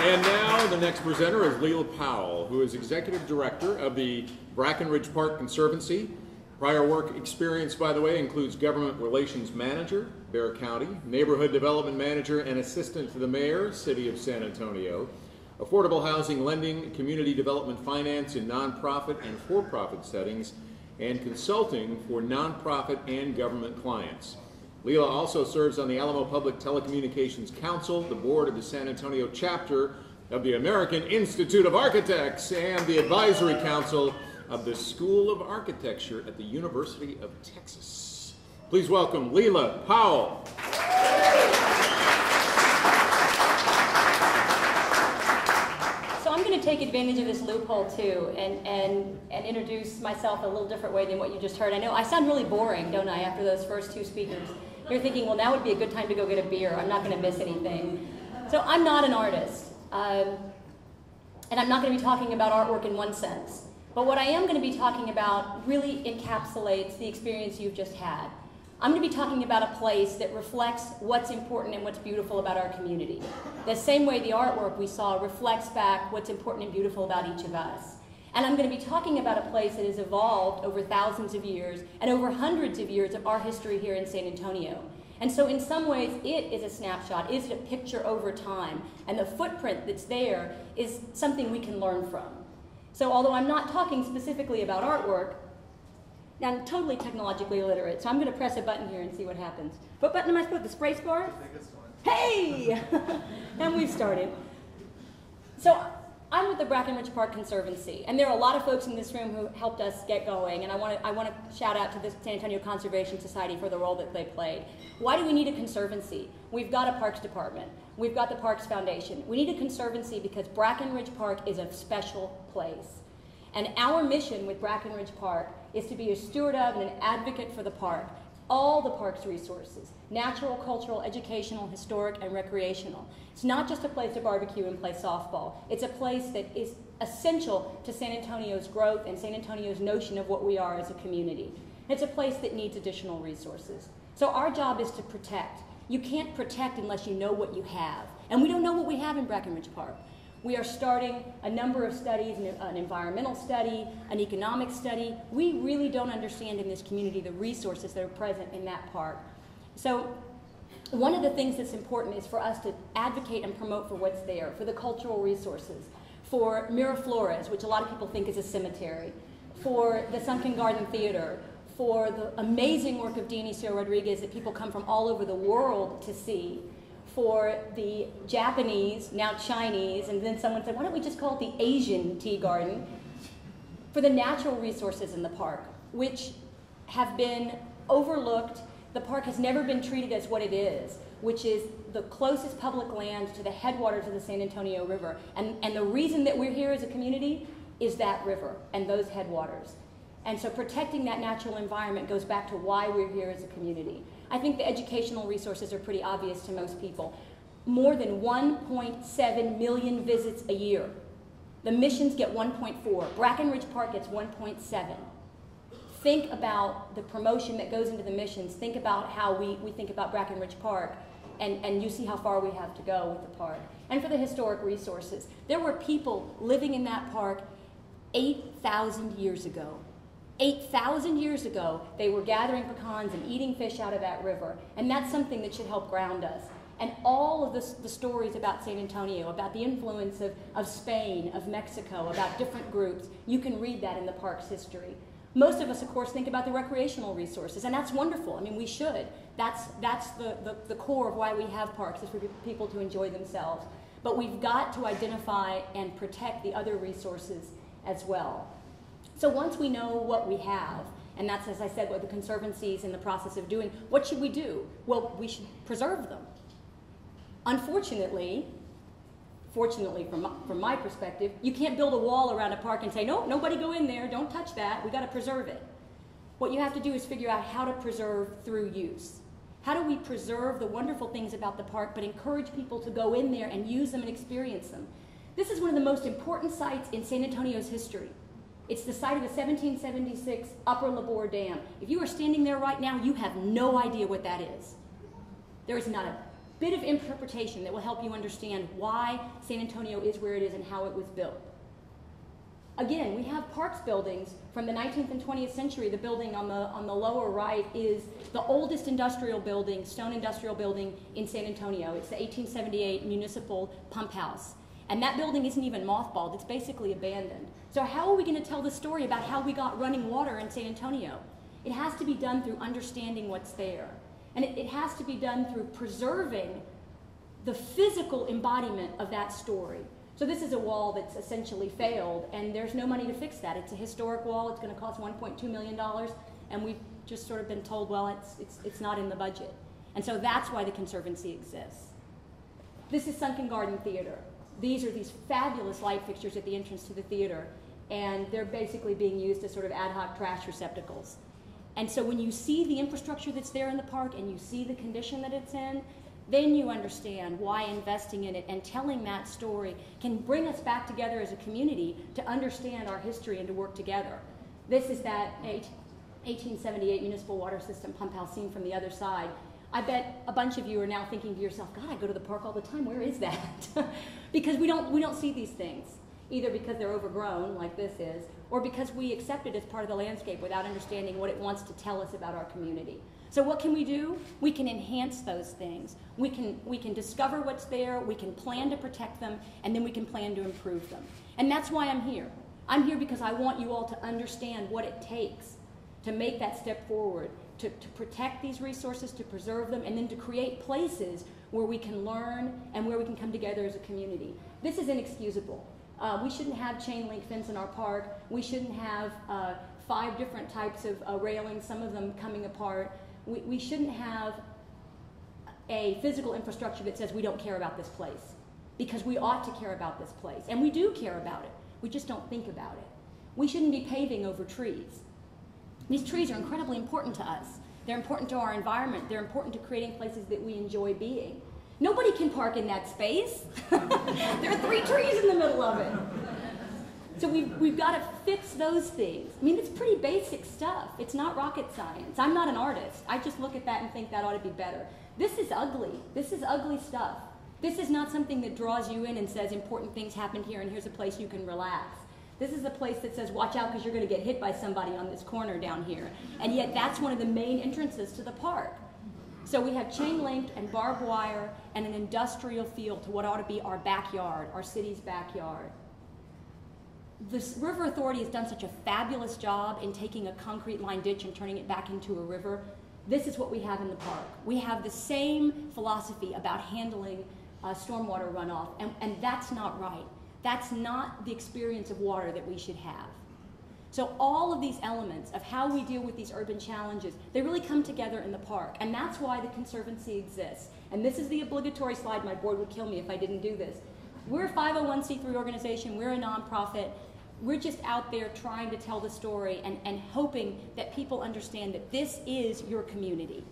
And now the next presenter is Leilah Powell, who is Executive Director of the Brackenridge Park Conservancy. Prior work experience, by the way, includes Government Relations Manager, Bexar County, Neighborhood Development Manager and Assistant to the Mayor, City of San Antonio, Affordable Housing Lending, Community Development Finance in nonprofit and for-profit settings, and consulting for nonprofit and government clients. Leilah also serves on the Alamo Public Telecommunications Council, the board of the San Antonio chapter of the American Institute of Architects, and the advisory council of the School of Architecture at the University of Texas. Please welcome Leilah Powell. So I'm going to take advantage of this loophole too and introduce myself a little different way than what you just heard. I know I sound really boring, don't I, after those first two speakers? You're thinking, well, now would be a good time to go get a beer. I'm not going to miss anything. So I'm not an artist, and I'm not going to be talking about artwork in one sense. But what I am going to be talking about really encapsulates the experience you've just had. I'm going to be talking about a place that reflects what's important and what's beautiful about our community. The same way the artwork we saw reflects back what's important and beautiful about each of us. And I'm going to be talking about a place that has evolved over thousands of years and over hundreds of years of our history here in San Antonio. And so in some ways, it is a snapshot, it's a picture over time. And the footprint that's there is something we can learn from. So although I'm not talking specifically about artwork, I'm totally technologically illiterate, so I'm going to press a button here and see what happens. What button am I supposed to, the space bar? Hey! And we've started. So I'm with the Brackenridge Park Conservancy, and there are a lot of folks in this room who helped us get going, and I want to shout out to the San Antonio Conservation Society for the role that they played. Why do we need a conservancy? We've got a Parks Department. We've got the Parks Foundation. We need a conservancy because Brackenridge Park is a special place. And our mission with Brackenridge Park is to be a steward of and an advocate for the park, all the park's resources, natural, cultural, educational, historic, and recreational. It's not just a place to barbecue and play softball. It's a place that is essential to San Antonio's growth and San Antonio's notion of what we are as a community. It's a place that needs additional resources. So our job is to protect. You can't protect unless you know what you have. And we don't know what we have in Brackenridge Park. We are starting a number of studies, an environmental study, an economic study. We really don't understand in this community the resources that are present in that park. So one of the things that's important is for us to advocate and promote for what's there, for the cultural resources, for Miraflores, which a lot of people think is a cemetery, for the Sunken Garden Theater, for the amazing work of Dionisio Rodriguez that people come from all over the world to see, for the Japanese, now Chinese, and then someone said, why don't we just call it the Asian tea garden, for the natural resources in the park, which have been overlooked. The park has never been treated as what it is, which is the closest public land to the headwaters of the San Antonio River. And the reason that we're here as a community is that river and those headwaters. And so protecting that natural environment goes back to why we're here as a community. I think the educational resources are pretty obvious to most people. More than 1.7 million visits a year. The missions get 1.4. Brackenridge Park gets 1.7. Think about the promotion that goes into the missions. Think about how we think about Brackenridge Park, and you see how far we have to go with the park. And for the historic resources, there were people living in that park 8,000 years ago. 8,000 years ago, they were gathering pecans and eating fish out of that river, and that's something that should help ground us. And all of the stories about San Antonio, about the influence of Spain, of Mexico, about different groups, you can read that in the park's history. Most of us, of course, think about the recreational resources, and that's wonderful. I mean, we should. That's the core of why we have parks, is for people to enjoy themselves. But we've got to identify and protect the other resources as well. So once we know what we have, and that's, as I said, what the Conservancy is in the process of doing, what should we do? Well, we should preserve them. Unfortunately, fortunately from my perspective, you can't build a wall around a park and say, no, nobody go in there, don't touch that, we got to preserve it. What you have to do is figure out how to preserve through use. How do we preserve the wonderful things about the park, but encourage people to go in there and use them and experience them? This is one of the most important sites in San Antonio's history. It's the site of the 1776 Upper Labor Dam. If you are standing there right now, you have no idea what that is. There is not a bit of interpretation that will help you understand why San Antonio is where it is and how it was built. Again, we have parks buildings from the 19th and 20th century. The building on the lower right is the oldest industrial building, stone industrial building in San Antonio. It's the 1878 municipal pump house. And that building isn't even mothballed, it's basically abandoned. So how are we going to tell the story about how we got running water in San Antonio? It has to be done through understanding what's there. And it has to be done through preserving the physical embodiment of that story. So this is a wall that's essentially failed, and there's no money to fix that. It's a historic wall. It's going to cost $1.2 million, and we've just sort of been told, well, it's not in the budget. And so that's why the Conservancy exists. This is Sunken Garden Theater. These are these fabulous light fixtures at the entrance to the theater, and they're basically being used as sort of ad hoc trash receptacles. And so when you see the infrastructure that's there in the park and you see the condition that it's in, then you understand why investing in it and telling that story can bring us back together as a community to understand our history and to work together. This is that 1878 municipal water system pump house seen from the other side. I bet a bunch of you are now thinking to yourself, God, I go to the park all the time, where is that? Because we don't see these things, either because they're overgrown, like this is, or because we accept it as part of the landscape without understanding what it wants to tell us about our community. So what can we do? We can enhance those things. We can discover what's there, we can plan to protect them, and then we can plan to improve them. And that's why I'm here. I'm here because I want you all to understand what it takes to make that step forward, to protect these resources, to preserve them, and then to create places where we can learn and where we can come together as a community. This is inexcusable. We shouldn't have chain link fence in our park. We shouldn't have 5 different types of railings, some of them coming apart. We shouldn't have a physical infrastructure that says we don't care about this place, because we ought to care about this place, and we do care about it. We just don't think about it. We shouldn't be paving over trees. These trees are incredibly important to us. They're important to our environment. They're important to creating places that we enjoy being. Nobody can park in that space. There are 3 trees in the middle of it. So we've got to fix those things. I mean, it's pretty basic stuff. It's not rocket science. I'm not an artist. I just look at that and think that ought to be better. This is ugly. This is ugly stuff. This is not something that draws you in and says important things happened here and here's a place you can relax. This is a place that says watch out because you're going to get hit by somebody on this corner down here. And yet that's one of the main entrances to the park. So we have chain linked and barbed wire and an industrial feel to what ought to be our backyard, our city's backyard. The River Authority has done such a fabulous job in taking a concrete lined ditch and turning it back into a river. This is what we have in the park. We have the same philosophy about handling stormwater runoff, and that's not right. That's not the experience of water that we should have. So all of these elements of how we deal with these urban challenges, they really come together in the park, and that's why the Conservancy exists. And this is the obligatory slide. My board would kill me if I didn't do this. We're a 501c3 organization. We're a nonprofit. We're just out there trying to tell the story and hoping that people understand that this is your community.